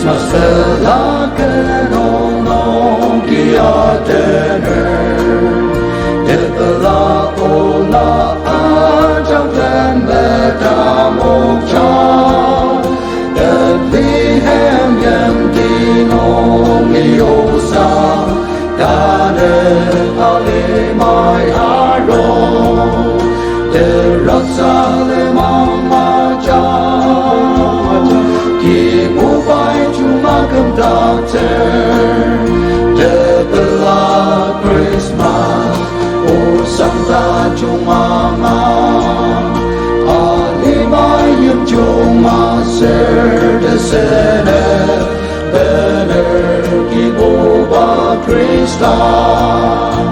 Christmas telah kenong kia tenor telah olah ajang dan bertamuk cah Bethlehem yang dinong iosa kane alemai arong terasa lemang macam Kibubai cuma kemdater Tebelah Christmas Oh Santa cuma Alimai yang cuma serdesene Bener kibuba Kristus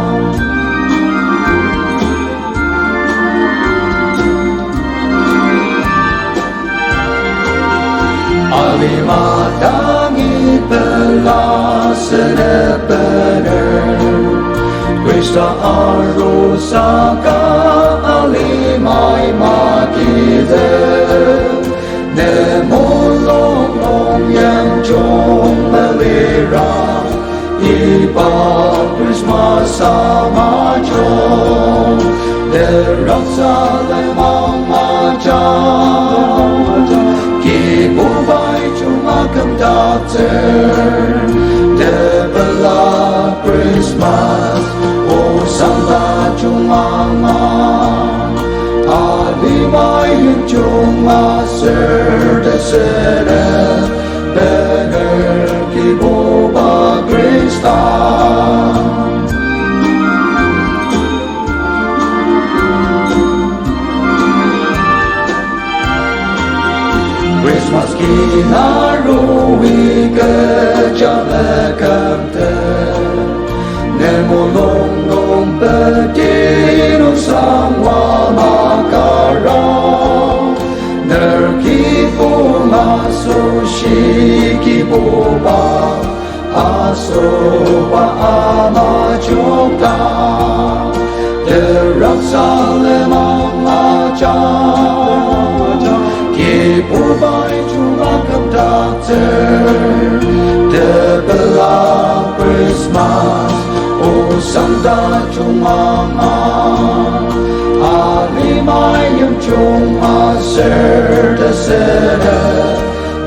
Alima dangi belas senebener Krista arusaka alimai makide Nemolong yang jong melira Iba Christmas sama jong Derasa lemang macam Kibubai cuma kemdater Debelah Christmas Oh Santa cuma Alimai yang cuma serdesere Bener kibuba Kristus Christmas kinarui kejalekam te Nemolong nong pedino sangwa makarang Nerkipo maso shikiboba Asoba ama jokta Deraksa lemang macam Kibubai cuma kemdater Debelah Christmas Oh Santa cuma Alimai yang cuma serdesere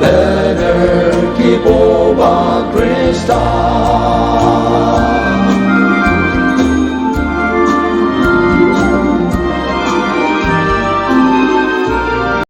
Bener kibuba Kristus